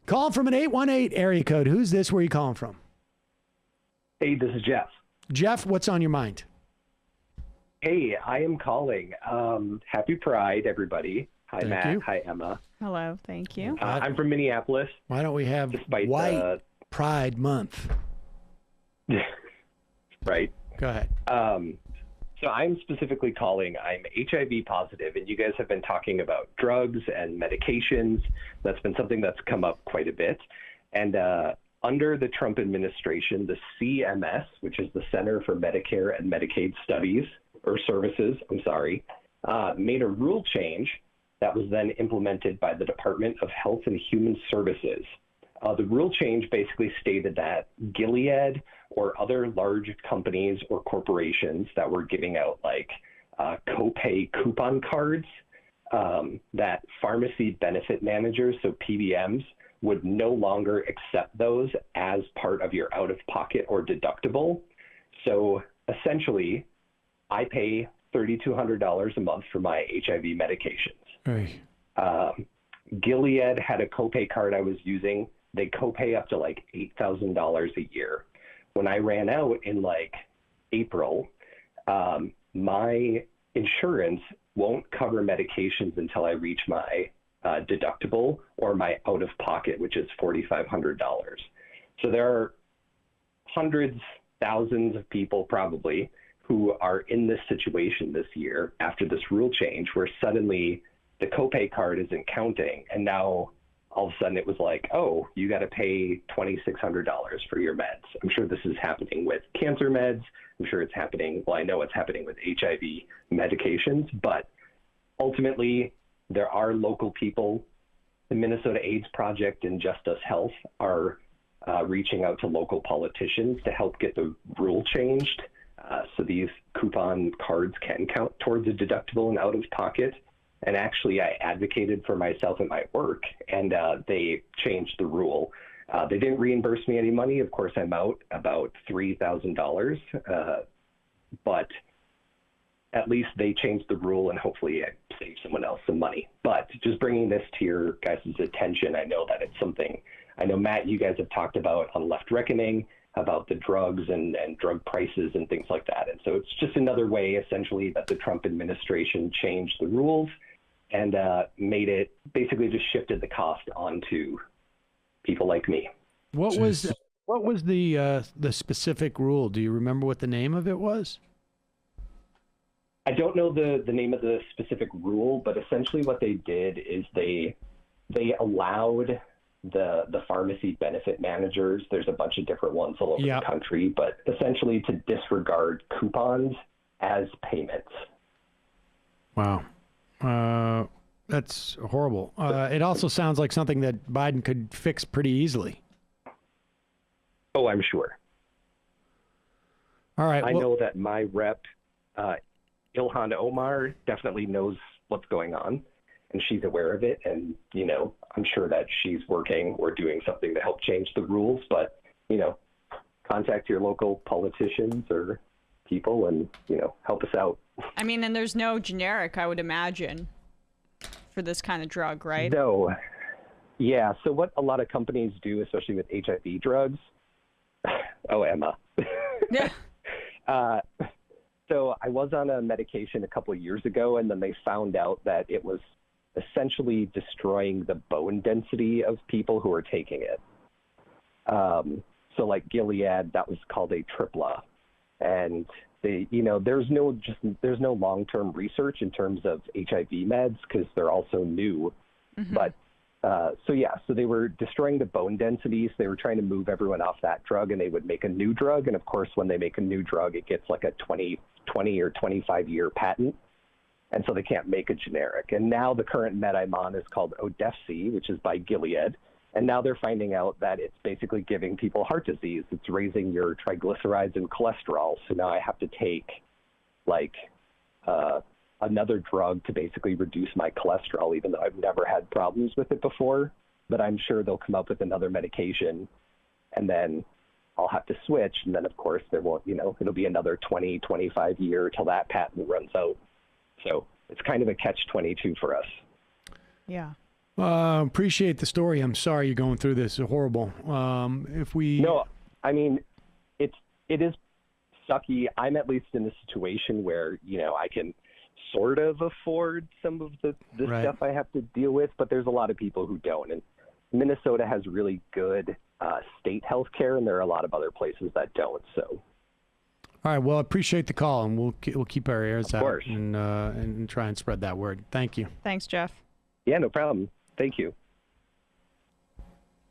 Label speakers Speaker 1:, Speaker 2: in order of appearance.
Speaker 1: Calling from an 818 area code. Who's this? Where are you calling from?
Speaker 2: Hey, this is Jeff.
Speaker 1: Jeff, what's on your mind?
Speaker 2: Hey, I am calling. Happy Pride, everybody. Hi,
Speaker 1: Thank
Speaker 2: Matt.
Speaker 1: you.
Speaker 2: Hi, Emma.
Speaker 3: Hello, thank you.
Speaker 2: I'm from Minneapolis.
Speaker 1: Why don't we have
Speaker 2: Despite
Speaker 1: White Pride Month?
Speaker 2: Right.
Speaker 1: Go ahead.
Speaker 2: So I'm specifically calling. I'm HIV positive, and you guys have been talking about drugs and medications. That's been something that's come up quite a bit. And under the Trump administration, the CMS, which is the Center for Medicare and Medicaid Studies or Services, made a rule change that was then implemented by the Department of Health and Human Services. The rule change basically stated that Gilead or other large companies or corporations that were giving out copay coupon cards, that pharmacy benefit managers, so PBMs, would no longer accept those as part of your out-of-pocket or deductible. So essentially, I pay $3,200 a month for my HIV medications.
Speaker 1: Hey.
Speaker 2: Gilead had a copay card I was using. They copay up to $8,000 a year. When I ran out in April, my insurance won't cover medications until I reach my deductible or my out-of-pocket, which is $4,500. So there are hundreds, thousands of people probably who are in this situation this year after this rule change where suddenly the copay card isn't counting. And now all of a sudden it was oh, you got to pay $2,600 for your meds. I'm sure this is happening with cancer meds. I'm sure it's happening. Well, I know it's happening with HIV medications, but ultimately there are local people. The Minnesota AIDS Project and Just Us Health are reaching out to local politicians to help get the rule changed so these coupon cards can count towards a deductible and out of pocket. And actually, I advocated for myself at my work, and they changed the rule. They didn't reimburse me any money. Of course, I'm out about $3,000, but at least they changed the rule, and hopefully I save someone else some money. But just bringing this to your guys' attention, I know that it's something, I know, Matt, you guys have talked about on Left Reckoning, about the drugs and drug prices and things like that. And so it's just another way, essentially, that the Trump administration changed the rules and made it, basically just shifted the cost onto people like me.
Speaker 1: What was the specific rule? Do you remember what the name of it was?
Speaker 2: I don't know the name of the specific rule, but essentially what they did is they allowed the pharmacy benefit managers, there's a bunch of different ones all over the country, but essentially to disregard coupons as payments.
Speaker 1: Wow. That's horrible. It also sounds like something that Biden could fix pretty easily.
Speaker 2: Oh, I'm sure.
Speaker 1: All right.
Speaker 2: I know that my rep, Ilhan Omar, definitely knows what's going on, and she's aware of it. And, I'm sure that she's working or doing something to help change the rules. But, contact your local politicians or people and, help us out.
Speaker 3: I mean, and there's no generic, I would imagine, for this kind of drug, right?
Speaker 2: No. Yeah. So what a lot of companies do, especially with HIV drugs. Oh, Emma.
Speaker 3: Yeah.
Speaker 2: So I was on a medication a couple of years ago, and then they found out that it was essentially destroying the bone density of people who are taking it. So like Gilead, that was called a Tripla. And there's no long-term research in terms of HIV meds because they're also new. Mm-hmm. But so they were destroying the bone densities. They were trying to move everyone off that drug, and they would make a new drug. And of course, when they make a new drug, it gets like a 20 or 25-year patent. And so they can't make a generic. And now the current med I'm on is called Odefsey, which is by Gilead. And now they're finding out that it's basically giving people heart disease. It's raising your triglycerides and cholesterol. So now I have to take another drug to basically reduce my cholesterol, even though I've never had problems with it before. But I'm sure they'll come up with another medication, and then I'll have to switch. And then, of course, there won't, it'll be another 20, 25 year till that patent runs out. So it's kind of a catch-22 for us.
Speaker 3: Yeah.
Speaker 1: Appreciate the story. I'm sorry you're going through this. It's horrible.
Speaker 2: No, I mean, it is sucky. I'm at least in a situation where, I can sort of afford some of the
Speaker 1: Right.
Speaker 2: stuff I have to deal with, but there's a lot of people who don't. And Minnesota has really good state health care, and there are a lot of other places that don't. So,
Speaker 1: All right. Well, I appreciate the call, and we'll keep our ears
Speaker 2: Of
Speaker 1: out
Speaker 2: course.
Speaker 1: and try and spread that word. Thank you.
Speaker 3: Thanks, Jeff.
Speaker 2: yeah, no problem. Thank you.